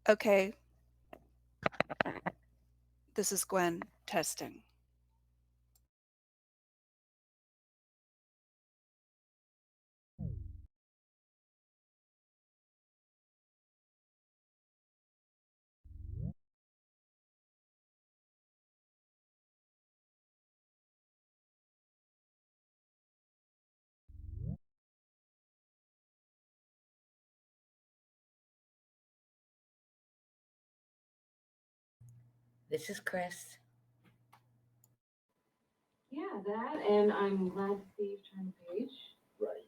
Okay, this is Gwen testing. This is Chris. Yeah, that, and I'm glad to see you've turned the page. Right.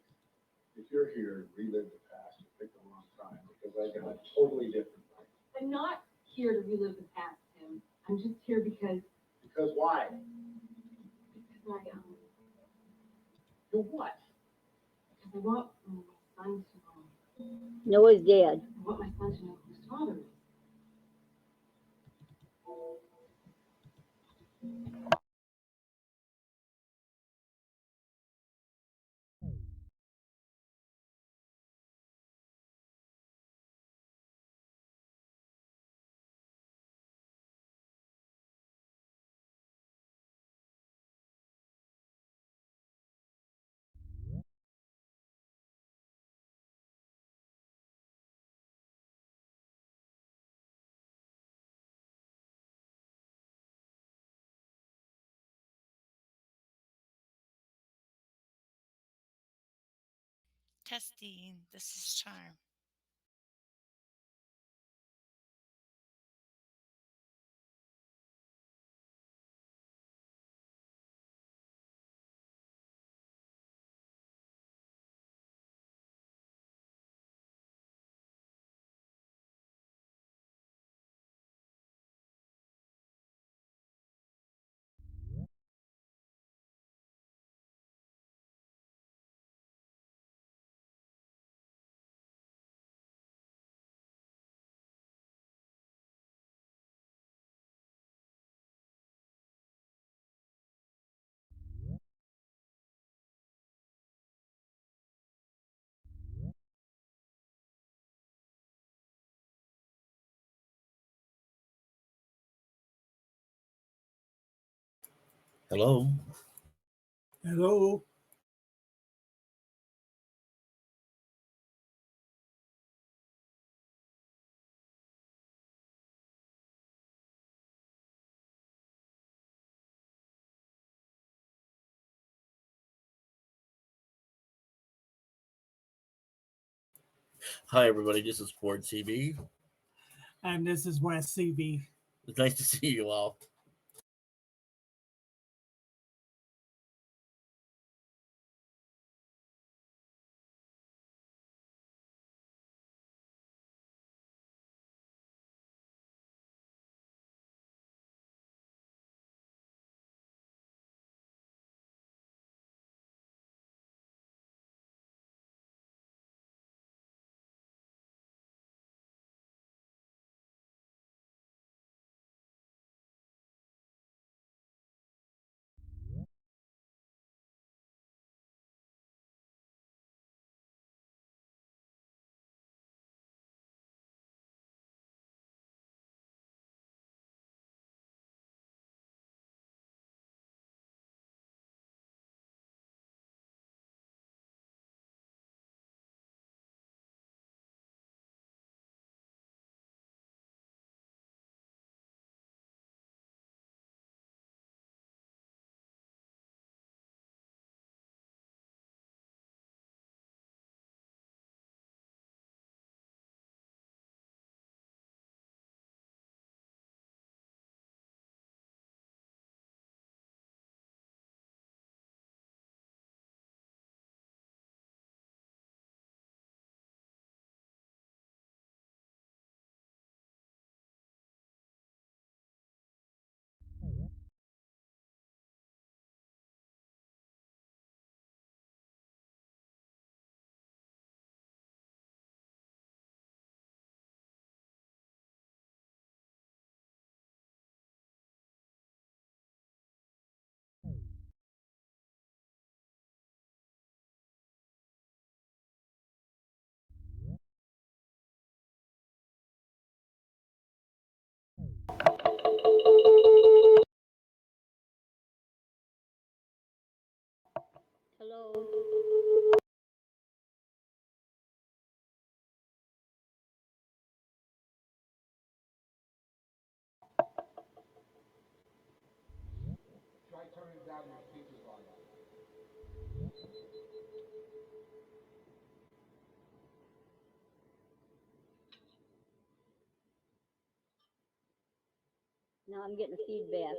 If you're here to relive the past, you picked the wrong time because I got a totally different life. I'm not here to relive the past, Tim. I'm just here Because why? because You what? I want my son to Noah's dead. I want my son to know who his father is. Testing. This is Charm. Hello. Hello. Hi, everybody. This is Ford CB. And this is West CB. It's nice to see you all. Hello. Try turning down your speaker volume. Now I'm getting feedback.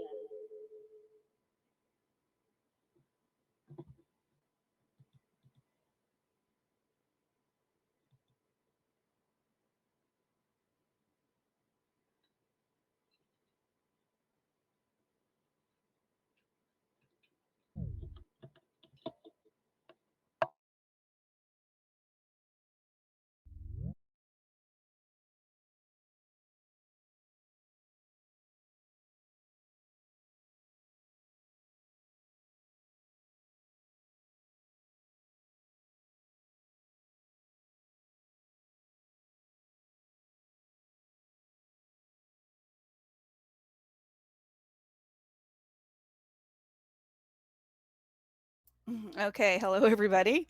Okay, hello everybody.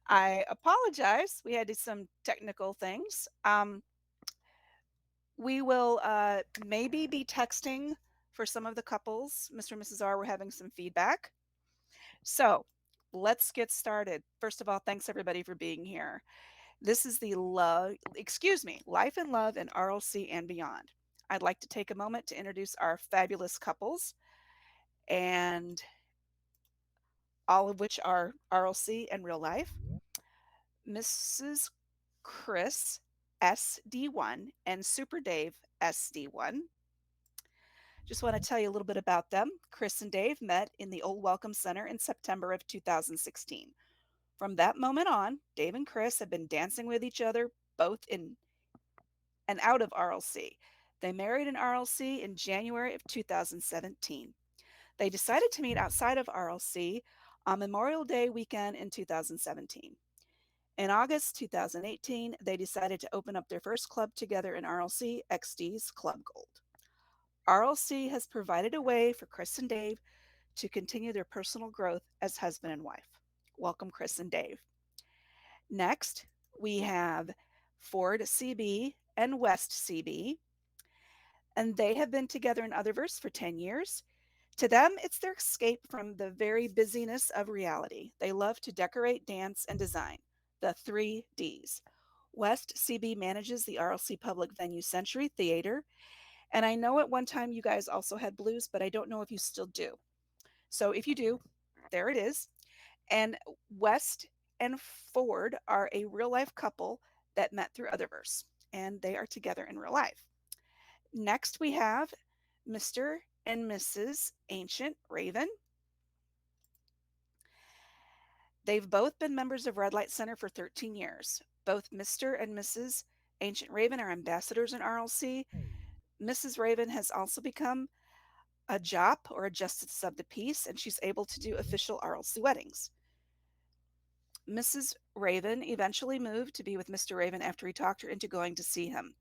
I apologize. We had some technical things. We will maybe be texting for some of the couples. Mr. and Mrs. R, we're having some feedback. So let's get started. First of all, thanks everybody for being here. This is the Life and Love in RLC and Beyond. I'd like to take a moment to introduce our fabulous couples, and all of which are RLC and real life. Mrs. Chris SD1 and Super Dave SD1. Just want to tell you a little bit about them. Chris and Dave met in the Old Welcome Center in September of 2016. From that moment on, Dave and Chris have been dancing with each other both in and out of RLC. They married in RLC in January of 2017. They decided to meet outside of RLC on Memorial Day weekend in 2017. In August 2018, they decided to open up their first club together in RLC, XD's Club Gold. RLC has provided a way for Chris and Dave to continue their personal growth as husband and wife. Welcome, Chris and Dave. Next, we have Ford CB and West CB, and they have been together in Otherverse for 10 years. To them, it's their escape from the very busyness of reality. They love to decorate, dance, and design, the 3 Ds. West CB manages the RLC Public Venue Century Theater, and I know at one time you guys also had blues, but I don't know if you still do. So if you do, there it is. And West and Ford are a real life couple that met through Otherverse, and they are together in real life. Next, we have Mr. and Mrs. Ancient Raven. They've both been members of Red Light Center for 13 years. Both Mr. and Mrs. Ancient Raven are ambassadors in RLC. Mrs. Raven has also become a JOP, or a Justice of the Peace, and she's able to do official RLC weddings. Mrs. Raven eventually moved to be with Mr. Raven after he talked her into going to see him.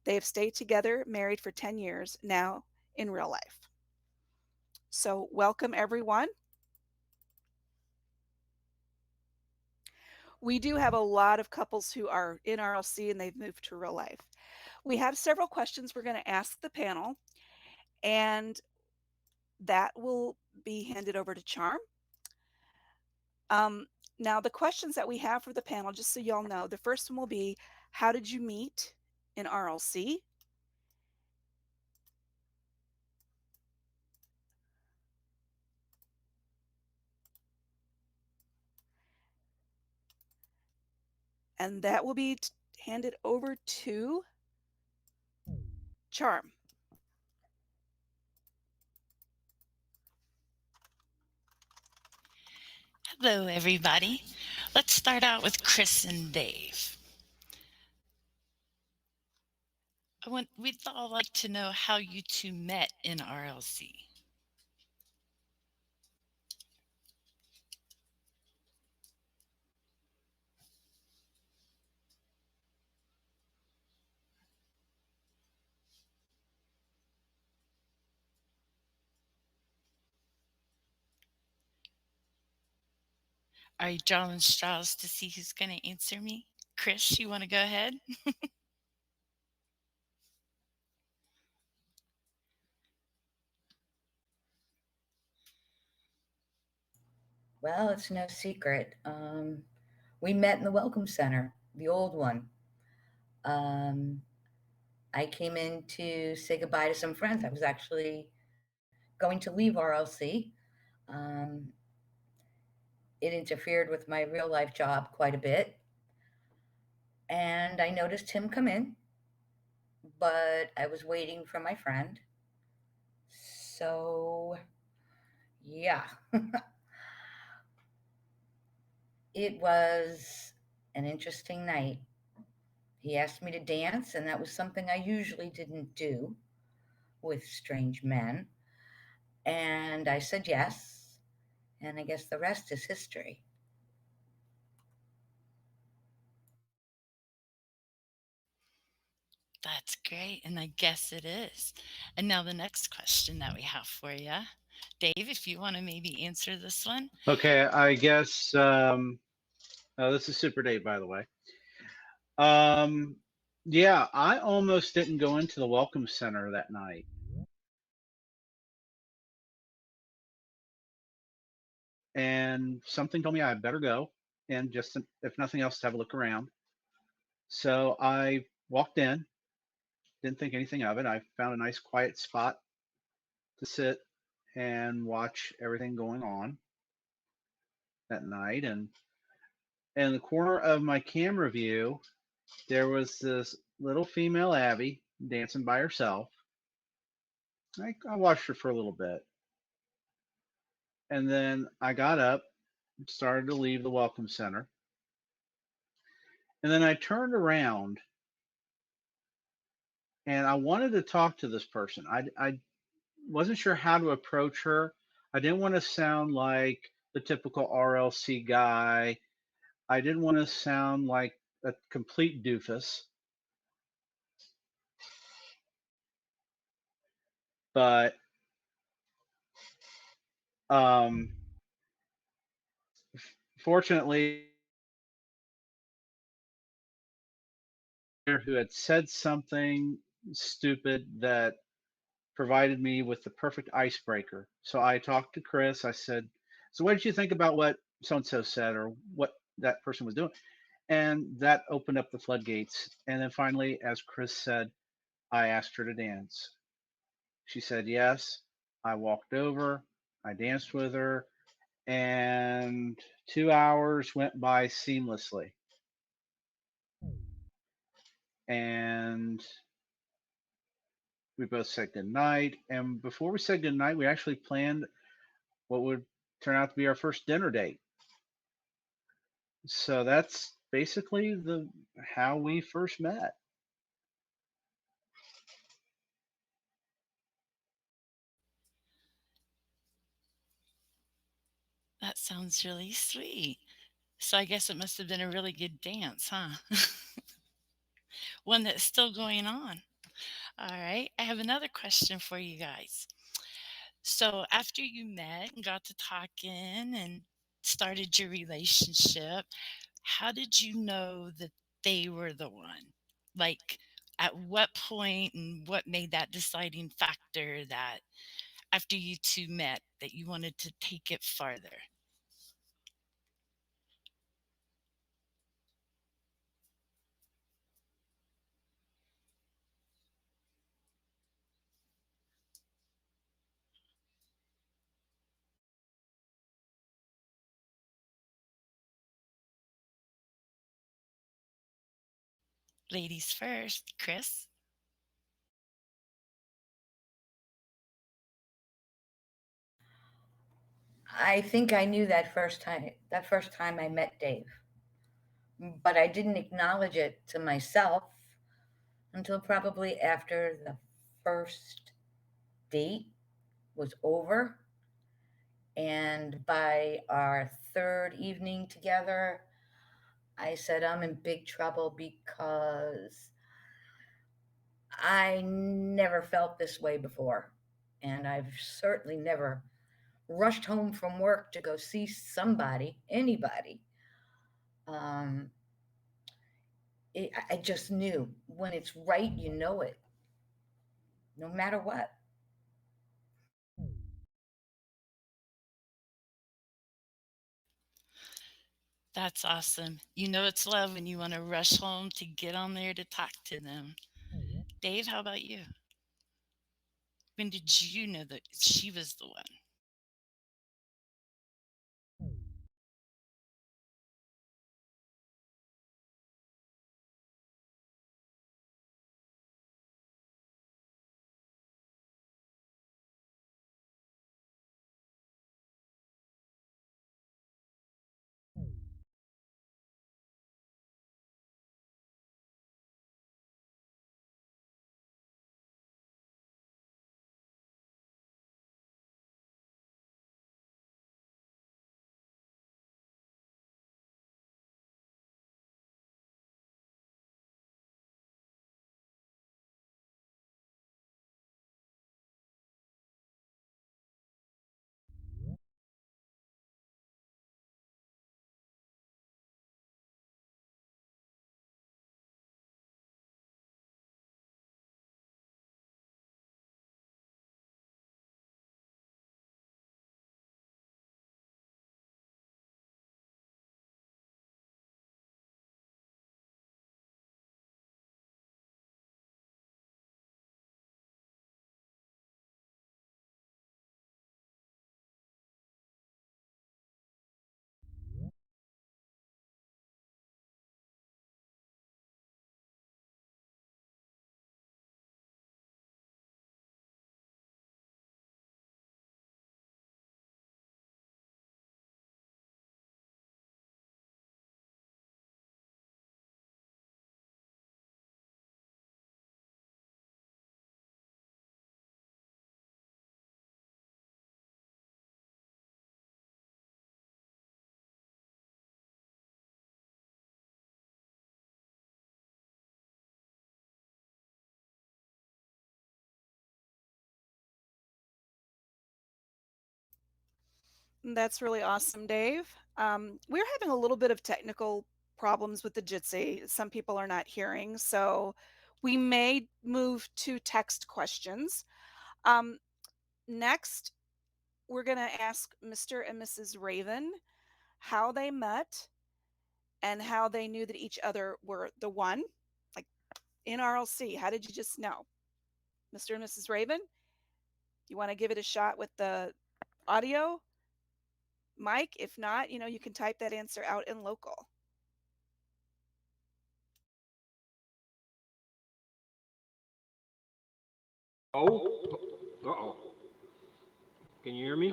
They have stayed together, married for 10 years, now in real life. So welcome everyone. We do have a lot of couples who are in RLC and they've moved to real life. We have several questions we're going to ask the panel, and that will be handed over to Charm. Now, the questions that we have for the panel, just so y'all know, the first one will be, how did you meet in RLC? And that will be handed over to Charm. Hello, everybody. Let's start out with Chris and Dave. We'd all like to know how you two met in RLC. Are you drawing straws to see who's going to answer me? Chris, you want to go ahead? Well, it's no secret. We met in the Welcome Center, the old one. Um, I came in to say goodbye to some friends. I was actually going to leave RLC. Um, it interfered with my real life job quite a bit. And I noticed him come in, but I was waiting for my friend. So, yeah, it was an interesting night. He asked me to dance, and that was something I usually didn't do with strange men. And I said yes, and I guess the rest is history. That's great. And I guess it is. And now the next question that we have for you, Dave, if you want to maybe answer this one. Okay, I guess this is Super Dave, by the way. Um, yeah, I almost didn't go into the Welcome Center that night. And something told me I better go and just, if nothing else, to have a look around. So I walked in, didn't think anything of it. I found a nice quiet spot to sit and watch everything going on that night. And in the corner of my camera view, there was this little female Abby dancing by herself. I watched her for a little bit. And then I got up, started to leave the Welcome Center. And then I turned around and I wanted to talk to this person. I wasn't sure how to approach her. I didn't want to sound like the typical RLC guy. I didn't want to sound like a complete doofus. But um, fortunately, who had said something stupid that provided me with the perfect icebreaker. So I talked to Chris. I said, "So what did you think about what so and so said or what that person was doing?" And that opened up the floodgates. And then finally, as Chris said, I asked her to dance. She said yes. I walked over, I danced with her, and 2 hours went by seamlessly. And we both said goodnight. And before we said goodnight, we actually planned what would turn out to be our first dinner date. So that's basically the how we first met. That sounds really sweet. So I guess it must have been a really good dance, huh? One that's still going on. All right. I have another question for you guys. So after you met and got to talking and started your relationship, how did you know that they were the one? Like, at what point and what made that deciding factor that after you two met that you wanted to take it farther? Ladies first, Chris. I think I knew that first time I met Dave, but I didn't acknowledge it to myself until probably after the first date was over. And by our third evening together, I said, I'm in big trouble because I never felt this way before. And I've certainly never rushed home from work to go see somebody, anybody. Um, I just knew when it's right, you know it, no matter what. That's awesome. You know it's love when you want to rush home to get on there to talk to them. Dave, how about you? When did you know that she was the one? That's really awesome, Dave. We're having a little bit of technical problems with the Jitsi. Some people are not hearing, so we may move to text questions. Next, we're going to ask Mr. and Mrs. Raven how they met and how they knew that each other were the one, like in RLC. How did you just know? Mr. and Mrs. Raven, you want to give it a shot with the audio? Mike, if not, you can type that answer out in local. Oh, uh-oh. Can you hear me?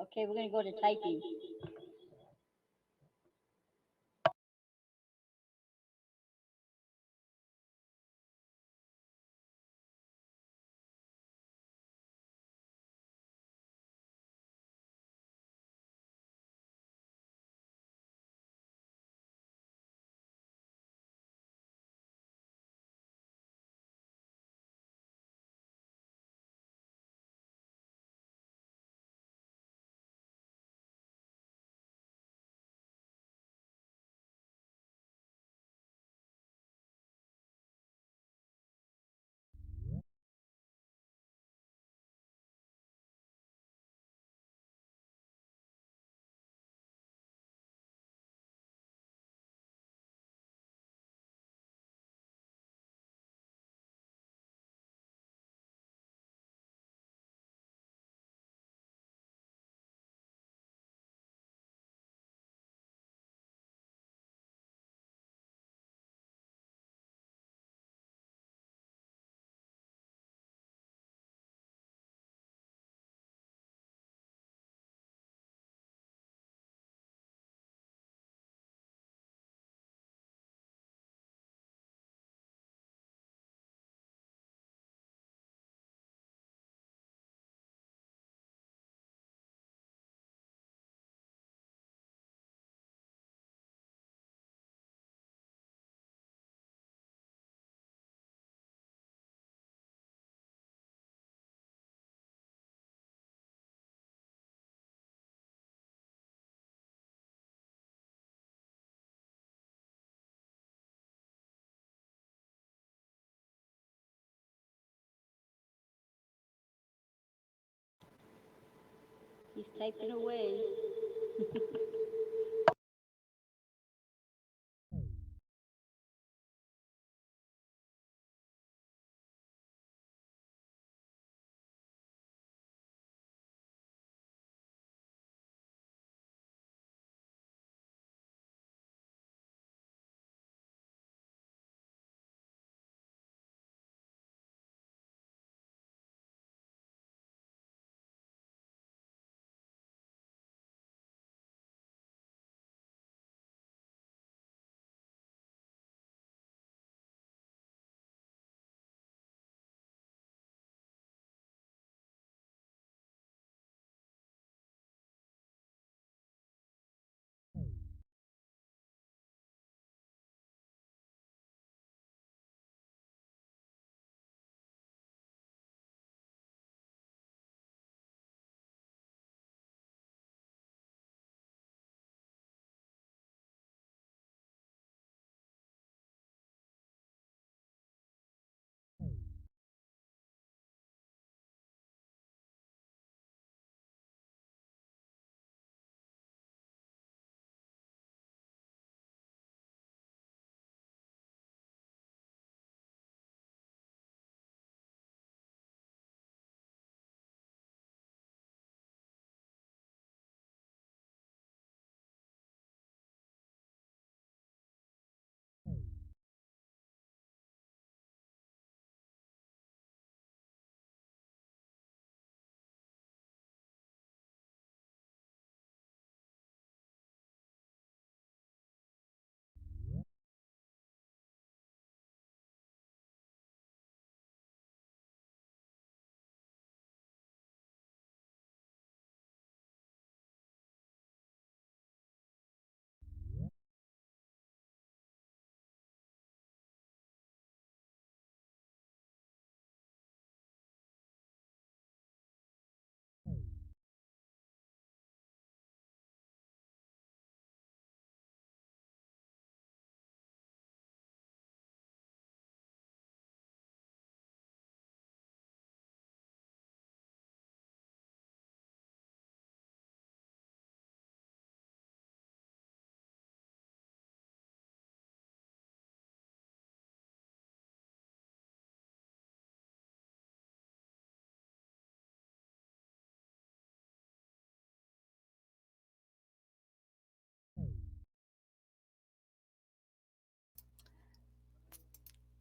Okay, we're gonna go to typing. He's typing away.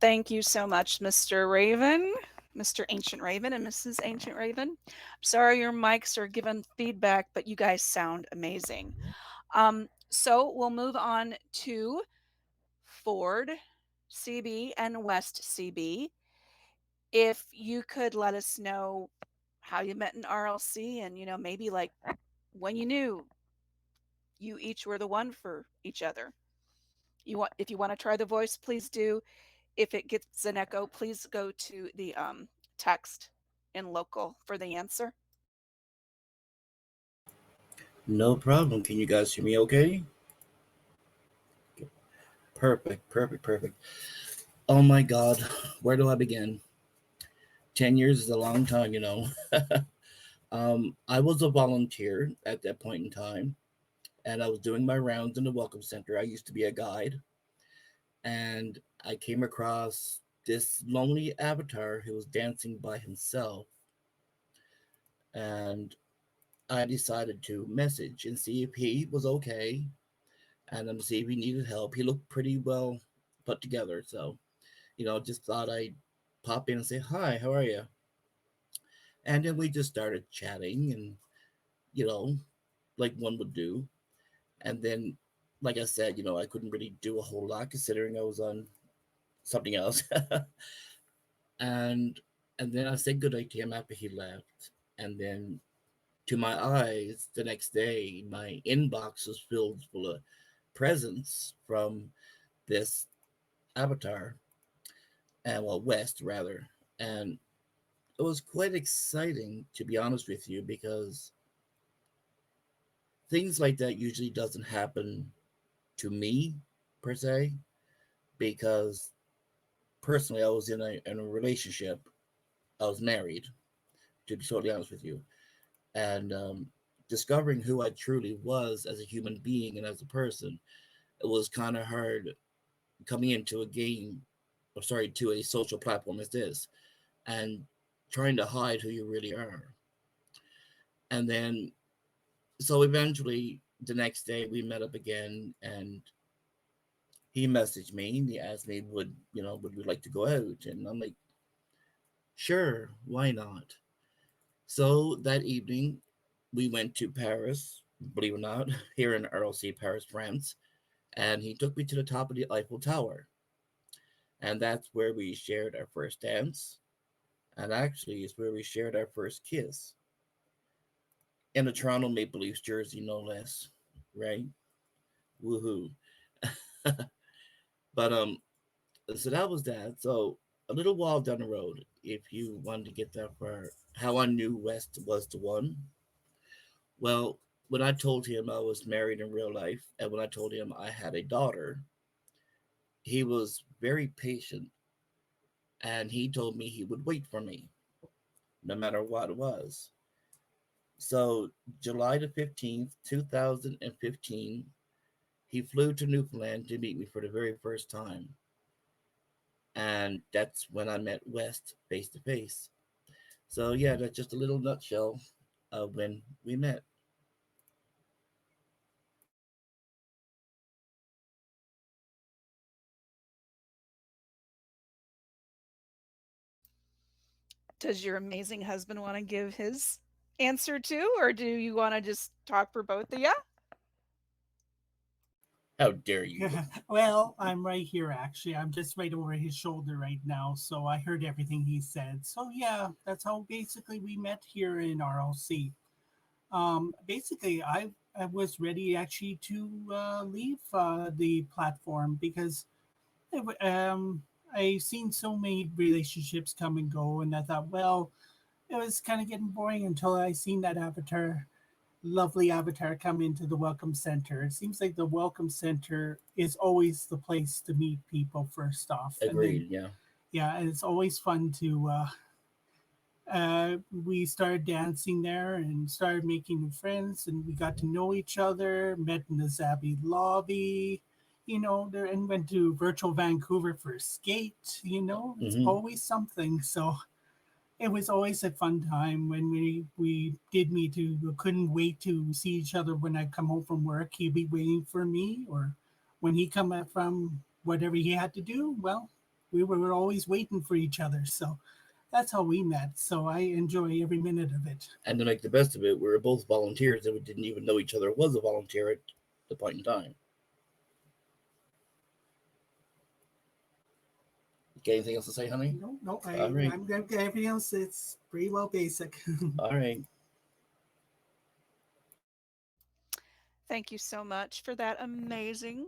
Thank you so much, Mr. Raven, Mr. Ancient Raven, and Mrs. Ancient Raven. I'm sorry your mics are giving feedback, but you guys sound amazing. So we'll move on to Ford CB and West CB. If you could let us know how you met in RLC and, maybe like when you knew you each were the one for each other. If you want to try the voice, please do. If it gets an echo, please go to the text in local for the answer. No problem. Can you guys hear me okay? Perfect, perfect, perfect. Oh my God, where do I begin? 10 years is a long time, you know. I was a volunteer at that point in time, and I was doing my rounds in the Welcome Center. I used to be a guide, and I came across this lonely avatar who was dancing by himself, and I decided to message and see if he was okay and see if he needed help. He looked pretty well put together, so just thought I'd pop in and say hi, how are you? And then we just started chatting, and you know, like one would do. And then, like I said, I couldn't really do a whole lot considering I was on something else. and and then I said goodnight to him after he left. And then, to my eyes, the next day, my inbox was filled full of presents from this avatar, and well, West rather. And it was quite exciting, to be honest with you, because things like that usually doesn't happen to me per se, because personally I was in a relationship. I was married, to be totally honest with you, and discovering who I truly was as a human being and as a person, it was kind of hard coming into a game, or sorry, to a social platform as this, and trying to hide who you really are. And then, so eventually, the next day we met up again, and he messaged me and he asked me, would we like to go out? And I'm like, sure, why not? So that evening, we went to Paris, believe it or not, here in RLC, Paris, France, and he took me to the top of the Eiffel Tower. And that's where we shared our first dance, and actually, it's where we shared our first kiss in a Toronto Maple Leafs jersey, no less, right? Woohoo! But so that was that. So a little while down the road, if you wanted to get that far, how I knew West was the one. Well, when I told him I was married in real life, and when I told him I had a daughter, he was very patient, and he told me he would wait for me, no matter what it was. So July the 15th, 2015, he flew to Newfoundland to meet me for the very first time. And that's when I met West face to face. So yeah, that's just a little nutshell of when we met. Does your amazing husband wanna give his answer too, or do you wanna just talk for both of ya? How dare you? Well, I'm right here actually. I'm just right over his shoulder right now, so I heard everything he said. So yeah, that's how basically we met here in RLC. Basically, I was ready actually to leave the platform because I seen so many relationships come and go, and I thought, well, it was kind of getting boring until I seen that avatar, lovely avatar, come into the welcome center. It seems like the welcome center is always the place to meet people first off, and then Agreed. Yeah. yeah, and it's always fun to. We started dancing there and started making new friends, and we got to know each other. Met in the Zabby lobby, there, and went to Virtual Vancouver for a skate. It's Hmm. always something. So it was always a fun time when we did meet. To couldn't wait to see each other when I come home from work. He'd be waiting for me, or when he come back from whatever he had to do. Well, we were always waiting for each other. So that's how we met. So I enjoy every minute of it. And to make the best of it, we were both volunteers and we didn't even know each other was a volunteer at the point in time. Got anything else to say, honey? No, no, All right. I'm gonna get everything else. It's pretty well basic. All right. Thank you so much for that amazing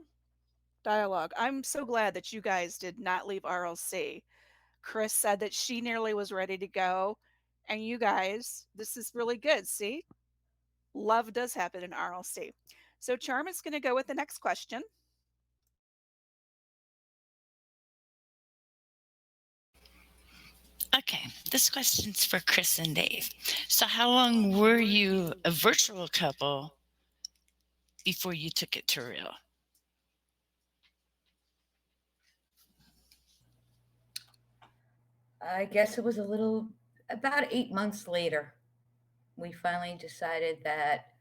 dialogue. I'm so glad that you guys did not leave RLC. Chris said that she nearly was ready to go, and you guys, this is really good. See, love does happen in RLC. So Charm is going to go with the next question. Okay, this question's for Chris and Dave. So, how long were you a virtual couple before you took it to real? I guess it was about 8 months later, we finally decided that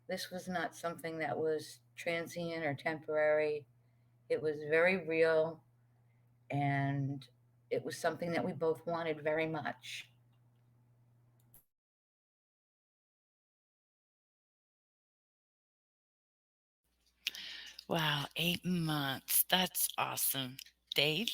this was not something that was transient or temporary. It was very real, and it was something that we both wanted very much. Wow, 8 months. That's awesome. Dave?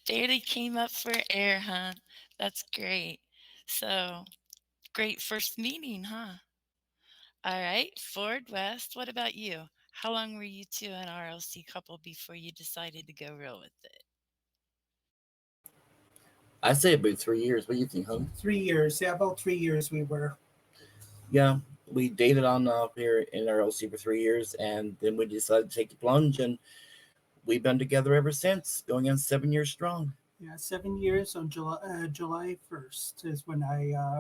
barely came up for air, huh? That's great. So, great first meeting, huh? All right, Ford West, what about you? How long were you two an RLC couple before you decided to go real with it? I say about 3 years. What do you think, huh? 3 years. Yeah, about 3 years we were. Yeah, we dated on here in RLC for 3 years, and then we decided to take the plunge, and we've been together ever since, going on 7 years strong. Yeah, 7 years on July 1st is when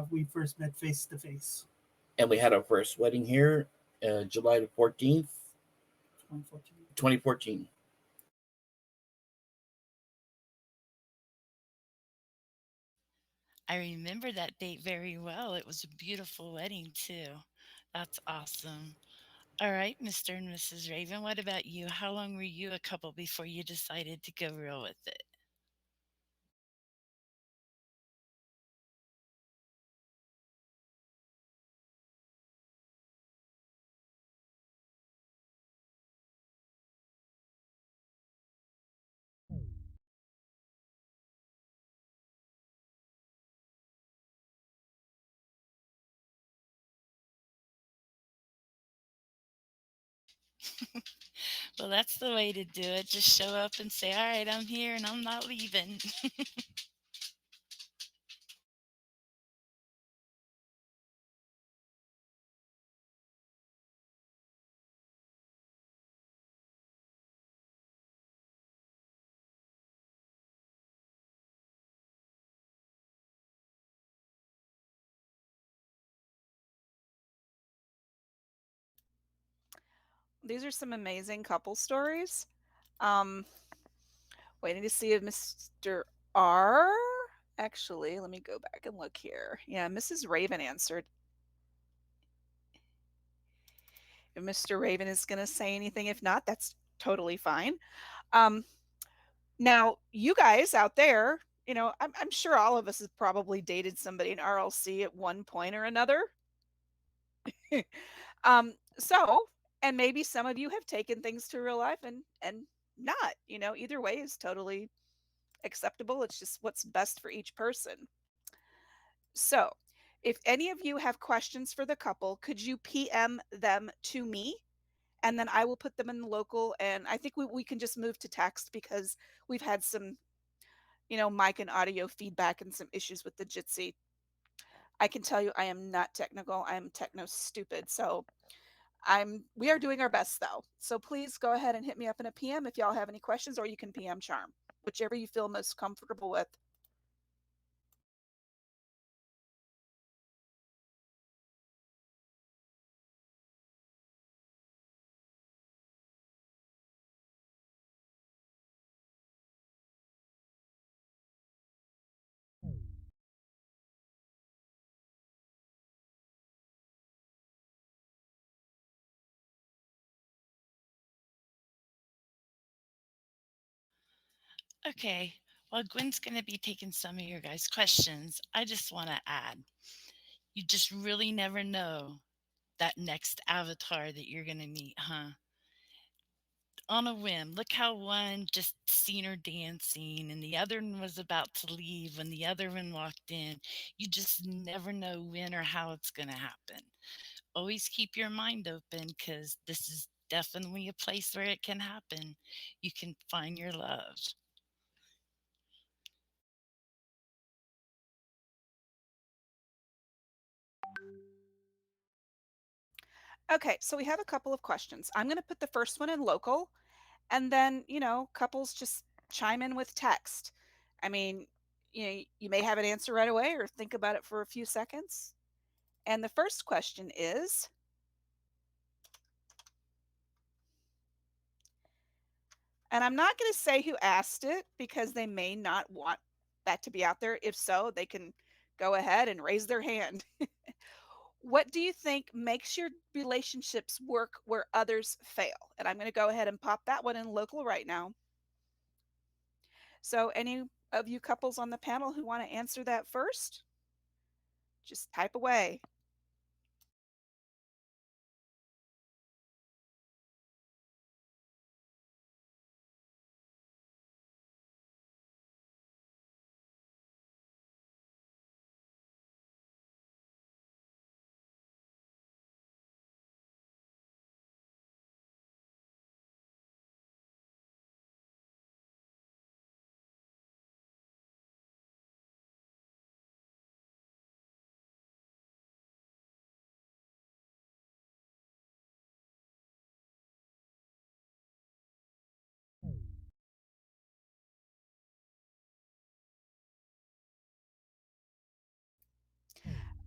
we first met face to face. And we had our first wedding here, July the 14th, 2014. 2014. I remember that date very well. It was a beautiful wedding, too. That's awesome. All right, Mr. and Mrs. Raven, what about you? How long were you a couple before you decided to go real with it? Well, that's the way to do it. Just show up and say, all right, I'm here and I'm not leaving. These are some amazing couple stories. Um, Waiting to see if Mr. R. Actually, let me go back and look here. Yeah, Mrs. Raven answered. If Mr. Raven is going to say anything, if not, that's totally fine. Um, Now, you guys out there, I'm sure all of us have probably dated somebody in RLC at one point or another. So, and maybe some of you have taken things to real life and not, either way is totally acceptable. It's just what's best for each person. So, if any of you have questions for the couple, could you PM them to me? And then I will put them in the local. And I think we can just move to text because we've had some, mic and audio feedback and some issues with the Jitsi. I can tell you I am not technical. I'm techno stupid. So we are doing our best though. So please go ahead and hit me up in a PM if y'all have any questions, or you can PM Charm, whichever you feel most comfortable with. Okay, while Gwen's going to be taking some of your guys' questions, I just want to add you just really never know that next avatar that you're going to meet, huh? On a whim. Look how one just seen her dancing and the other one was about to leave when the other one walked in. You just never know when or how it's going to happen. Always keep your mind open because this is definitely a place where it can happen. You can find your love. Okay, so we have a couple of questions. I'm going to put the first one in local, and then, couples just chime in with text. I mean, you may have an answer right away or think about it for a few seconds. And the first question is, and I'm not going to say who asked it because they may not want that to be out there. If so, they can go ahead and raise their hand. What do you think makes your relationships work where others fail? And I'm going to go ahead and pop that one in local right now. So, any of you couples on the panel who want to answer that first, just type away.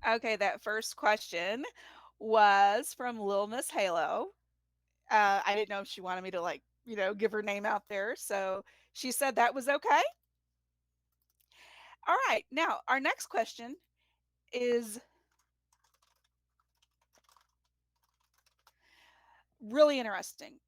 Okay, that first question was from Lil Miss Halo. I didn't know if she wanted me to, like, give her name out there, so she said that was okay. All right, now our next question is really interesting.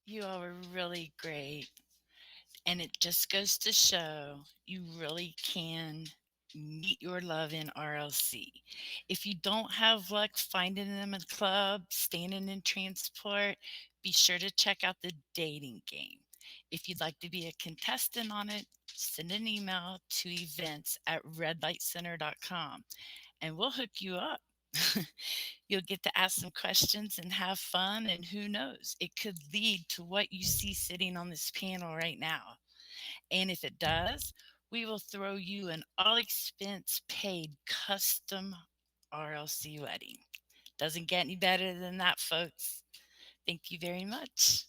You all were really great. And it just goes to show you really can meet your love in RLC. If you don't have luck finding them in a club, standing in transport, be sure to check out the dating game. If you'd like to be a contestant on it, send an email to events@redlightcenter.com and we'll hook you up. You'll get to ask some questions and have fun, and who knows, it could lead to what you see sitting on this panel right now. And if it does, we will throw you an all expense paid custom RLC wedding. Doesn't get any better than that, folks. Thank you very much.